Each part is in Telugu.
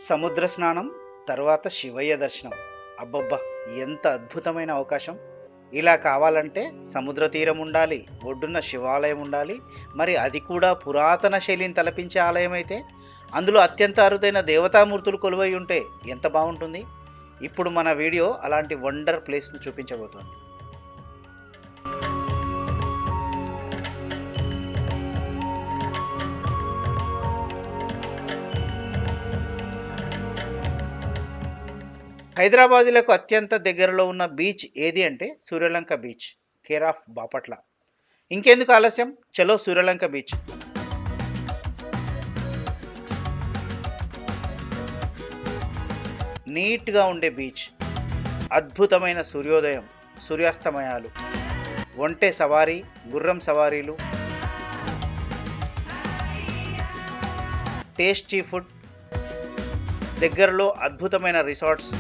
సముద్ర స్నానం తర్వాత శివయ్య దర్శనం. అబ్బబ్బా, ఎంత అద్భుతమైన అవకాశం! ఇలా కావాలంటే సముద్ర తీరం ఉండాలి, ఒడ్డున్న శివాలయం ఉండాలి, మరి అది కూడా పురాతన శైలిని తలపించే ఆలయం అయితే, అందులో అత్యంత అరుదైన దేవతామూర్తులు కొలువై ఉంటే ఎంత బాగుంటుంది. ఇప్పుడు మన వీడియో అలాంటి వండర్ ప్లేస్ను చూపించబోతోంది. హైదరాబాదులకు అత్యంత దగ్గరలో ఉన్న బీచ్ ఏది అంటే Suryalanka beach, care of Bapatla. ఇంకెందుకు ఆలస్యం, చలో సూర్యలంక బీచ్. నీట్గా ఉండే బీచ్, అద్భుతమైన సూర్యోదయం, సూర్యాస్తమయాలు, ఒంటె సవారీ, గుర్రం సవారీలు, టేస్టీ ఫుడ్, దగ్గరలో అద్భుతమైన రిసార్ట్స్.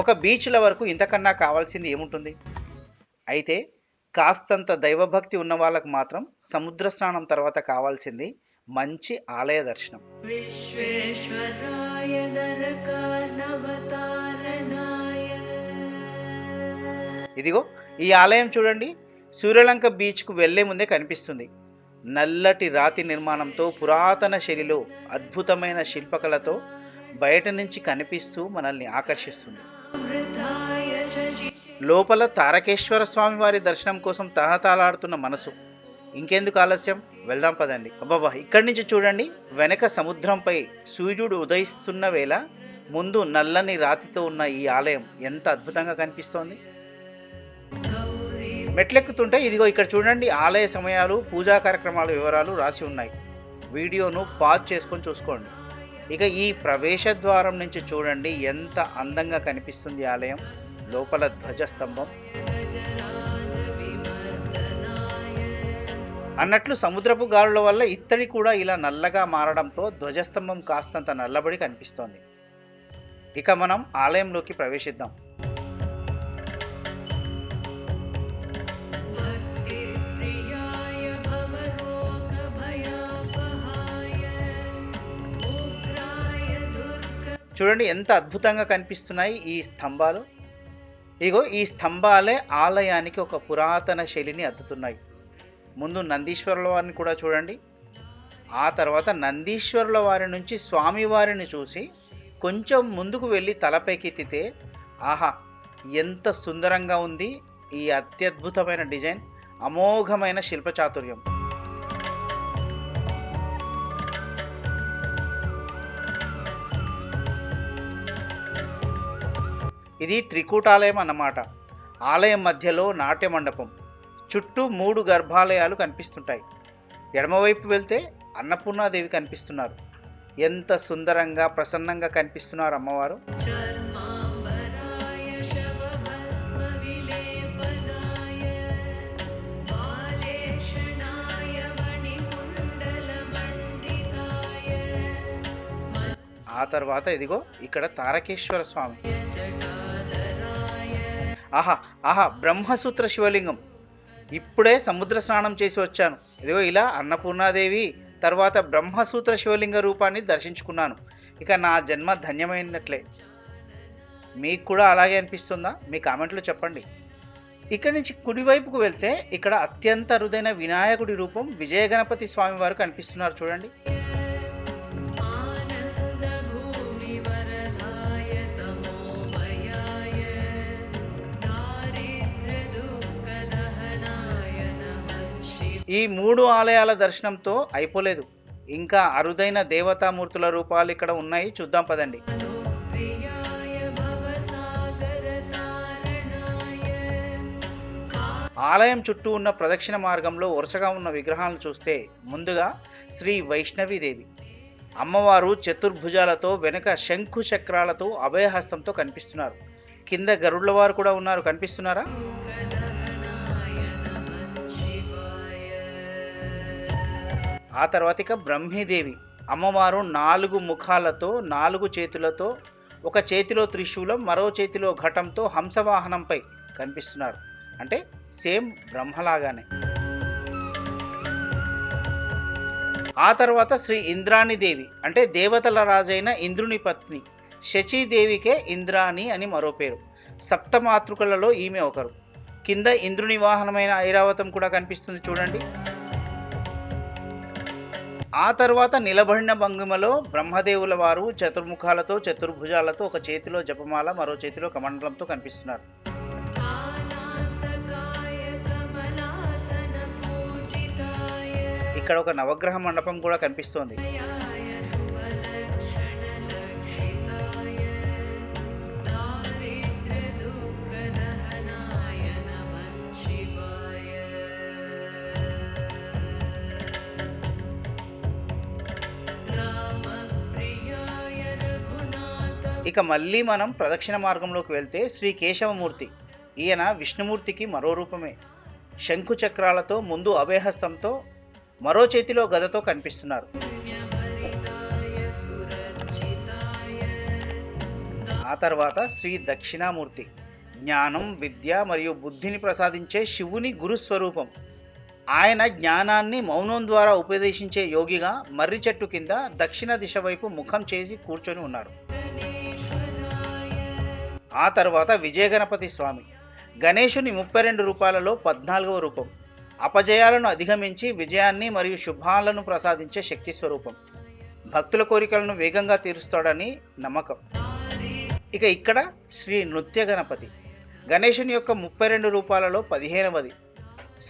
ఒక బీచ్ లవర్కు ఇంతకన్నా కావాల్సింది ఏముంటుంది? అయితే కాస్తంత దైవభక్తి ఉన్న వాళ్ళకు మాత్రం సముద్ర స్నానం తర్వాత కావాల్సింది మంచి ఆలయ దర్శనం. ఇదిగో ఈ ఆలయం చూడండి, సూర్యలంక బీచ్కు వెళ్లే ముందే కనిపిస్తుంది. నల్లటి రాతి నిర్మాణంతో, పురాతన శైలిలో, అద్భుతమైన శిల్పకళతో బయట నుంచి కనిపిస్తూ మనల్ని ఆకర్షిస్తుంది. లోపల తారకేశ్వర స్వామి వారి దర్శనం కోసం తహతలాడుతున్న మనసు. ఇంకెందుకు ఆలస్యం, వెళ్దాం పదండి. అబ్బాబా, ఇక్కడి నుంచి చూడండి, వెనక సముద్రంపై సూర్యుడు ఉదయిస్తున్న వేళ ముందు నల్లని రాతితో ఉన్న ఈ ఆలయం ఎంత అద్భుతంగా కనిపిస్తోంది. మెట్లెక్కుతుంటే ఇదిగో ఇక్కడ చూడండి, ఆలయ సమయాలు, పూజా కార్యక్రమాల వివరాలు రాసి ఉన్నాయి. వీడియోను పాజ్ చేసుకొని చూసుకోండి. ఇక ఈ ప్రవేశ ద్వారం నుంచి చూడండి ఎంత అందంగా కనిపిస్తుంది ఆలయం. లోపల ధ్వజస్తంభం. అన్నట్లు సముద్రపు గాలుల వల్ల ఇత్తడి కూడా ఇలా నల్లగా మారడంతో ధ్వజస్తంభం కాస్తంత నల్లబడి కనిపిస్తోంది. ఇక మనం ఆలయంలోకి ప్రవేశిద్దాం. చూడండి ఎంత అద్భుతంగా కనిపిస్తున్నాయి ఈ స్తంభాలు. ఇగో ఈ స్తంభాలే ఆలయానికి ఒక పురాతన శైలిని అద్దుతున్నాయి. ముందు నందీశ్వరుల వారిని కూడా చూడండి. ఆ తర్వాత నందీశ్వరుల వారి నుంచి స్వామివారిని చూసి కొంచెం ముందుకు వెళ్ళి తలపైకెత్తితే ఆహా, ఎంత సుందరంగా ఉంది ఈ అత్యద్భుతమైన డిజైన్, అమోఘమైన శిల్పచాతుర్యం. ఇది త్రికూటాలయం అన్నమాట. ఆలయం మధ్యలో నాట్య మండపం, చుట్టూ 3 గర్భాలయాలు కనిపిస్తుంటాయి. ఎడమవైపు వెళ్తే అన్నపూర్ణాదేవి కనిపిస్తున్నారు. ఎంత సుందరంగా ప్రసన్నంగా కనిపిస్తున్నారు అమ్మవారు. ఆ తర్వాత ఇదిగో ఇక్కడ తారకేశ్వర స్వామి. ఆహా ఆహా, బ్రహ్మసూత్ర శివలింగం. ఇప్పుడే సముద్ర స్నానం చేసి వచ్చాను. ఇదిగో ఇలా అన్నపూర్ణాదేవి తర్వాత బ్రహ్మసూత్ర శివలింగ రూపాన్ని దర్శించుకున్నాను. ఇక నా జన్మ ధన్యమైనట్లే. మీకు కూడా అలాగే అనిపిస్తుందా? మీ కామెంట్లో చెప్పండి. ఇక్కడి నుంచి కుడివైపుకు వెళ్తే ఇక్కడ అత్యంత అరుదైన వినాయకుడి రూపం విజయ గణపతి స్వామి వారు కనిపిస్తున్నారు చూడండి. ఈ 3 ఆలయాల దర్శనంతో అయిపోలేదు, ఇంకా అరుదైన దేవతామూర్తుల రూపాలు ఇక్కడ ఉన్నాయి, చూద్దాం పదండి. ఆలయం చుట్టూ ఉన్న ప్రదక్షిణ మార్గంలో వరుసగా ఉన్న విగ్రహాలను చూస్తే ముందుగా శ్రీ వైష్ణవీదేవి అమ్మవారు చతుర్భుజాలతో, వెనుక శంఖు చక్రాలతో, అభయహస్తంతో కనిపిస్తున్నారు. కింద గరుడుల వారు కూడా ఉన్నారు, కనిపిస్తున్నారా? ఆ తర్వాత ఇక బ్రహ్మీదేవి అమ్మవారు 4 ముఖాలతో 4 చేతులతో, ఒక చేతిలో త్రిశూలం, మరో చేతిలో ఘటంతో హంసవాహనంపై కనిపిస్తున్నారు. అంటే సేమ్ బ్రహ్మలాగానే. ఆ తర్వాత శ్రీ ఇంద్రాణి దేవి, అంటే దేవతల రాజైన ఇంద్రుని పత్ని. శచీదేవికే ఇంద్రాణి అని మరో పేరు. సప్తమాతృకలలో ఈమె ఒకరు. కింద ఇంద్రుని వాహనమైన ఐరావతం కూడా కనిపిస్తుంది చూడండి. ఆ తర్వాత నిలబడిన భంగిమలో బ్రహ్మదేవుల వారు చతుర్ముఖాలతో చతుర్భుజాలతో, ఒక చేతిలో జపమాల, మరో చేతిలో కమండలంతో కనిపిస్తున్నారు. ఇక్కడ ఒక నవగ్రహ మండపం కూడా కనిపిస్తోంది. ఇక మళ్ళీ మనం ప్రదక్షిణ మార్గంలోకి వెళ్తే శ్రీ కేశవమూర్తి. ఈయన విష్ణుమూర్తికి మరో రూపమే. శంకు చక్రాలతో, ముందు అభయహస్తంతో, మరో చేతిలో గదతో కనిపిస్తున్నారు. ఆ తర్వాత శ్రీ దక్షిణామూర్తి. జ్ఞానం, విద్య మరియు బుద్ధిని ప్రసాదించే శివుని గురుస్వరూపం. ఆయన జ్ఞానాన్ని మౌనం ద్వారా ఉపదేశించే యోగిగా మర్రి చెట్టు కింద దక్షిణ దిశ వైపు ముఖం చేసి కూర్చొని ఉన్నారు. ఆ తర్వాత విజయగణపతి స్వామి. గణేశుని 32 రూపాలలో 14వ రూపం. అపజయాలను అధిగమించి విజయాన్ని మరియు శుభాలను ప్రసాదించే శక్తి స్వరూపం. భక్తుల కోరికలను వేగంగా తీరుస్తాడని నమ్మకం. ఇక ఇక్కడ శ్రీ నృత్య గణపతి. గణేశుని యొక్క 32 రూపాలలో 15వది.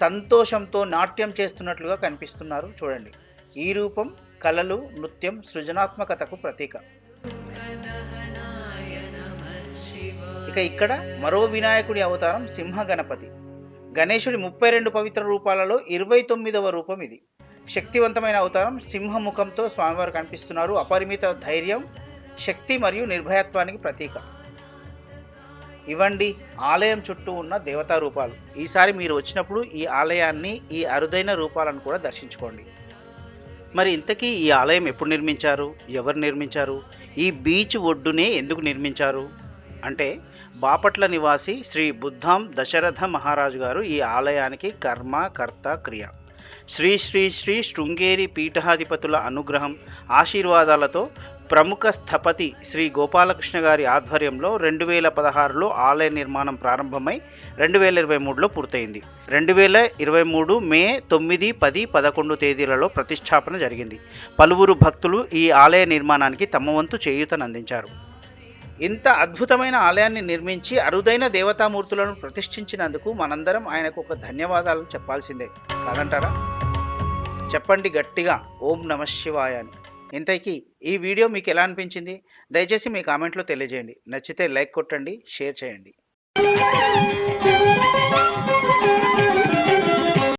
సంతోషంతో నాట్యం చేస్తున్నట్లుగా కనిపిస్తున్నారు చూడండి. ఈ రూపం కళలు, నృత్యం, సృజనాత్మకతకు ప్రతీక. ఇక ఇక్కడ మరో వినాయకుడి అవతారం సింహ గణపతి. గణేశుడి 32 పవిత్ర రూపాలలో 29వ రూపం ఇది. శక్తివంతమైన అవతారం. సింహముఖంతో స్వామివారు కనిపిస్తున్నారు. అపరిమిత ధైర్యం, శక్తి మరియు నిర్భయత్వానికి ప్రతీక. ఇవండి ఆలయం చుట్టూ ఉన్న దేవతా రూపాలు. ఈసారి మీరు వచ్చినప్పుడు ఈ ఆలయాన్ని, ఈ అరుదైన రూపాలను కూడా దర్శించుకోండి. మరి ఇంతకీ ఈ ఆలయం ఎప్పుడు నిర్మించారు, ఎవరు నిర్మించారు, ఈ బీచ్ ఒడ్డునే ఎందుకు నిర్మించారు అంటే, బాపట్ల నివాసి శ్రీ బుద్ధాం దశరథ మహారాజు గారు ఈ ఆలయానికి కర్మ, కర్త, క్రియ. శ్రీ శ్రీ శ్రీ శృంగేరి పీఠాధిపతుల అనుగ్రహం, ఆశీర్వాదాలతో ప్రముఖ స్థపతి శ్రీ గోపాలకృష్ణ గారి ఆధ్వర్యంలో 2016లో ఆలయ నిర్మాణం ప్రారంభమై 2023లో పూర్తయింది. 2023 మే 9, 10, 11 తేదీలలో ప్రతిష్టాపన జరిగింది. పలువురు భక్తులు ఈ ఆలయ నిర్మాణానికి తమ వంతు చేయూతనందించారు. ఇంత అద్భుతమైన ఆలయాన్ని నిర్మించి అరుదైన దేవతామూర్తులను ప్రతిష్ఠించినందుకు మనందరం ఆయనకు ఒక ధన్యవాదాలు చెప్పాల్సిందే కాదంటారా? చెప్పండి గట్టిగా ఓం నమః శివాయ అని. ఇంతకీ ఈ వీడియో మీకు ఎలా అనిపించింది? దయచేసి మీ కామెంట్లో తెలియజేయండి. నచ్చితే లైక్ కొట్టండి, షేర్ చేయండి.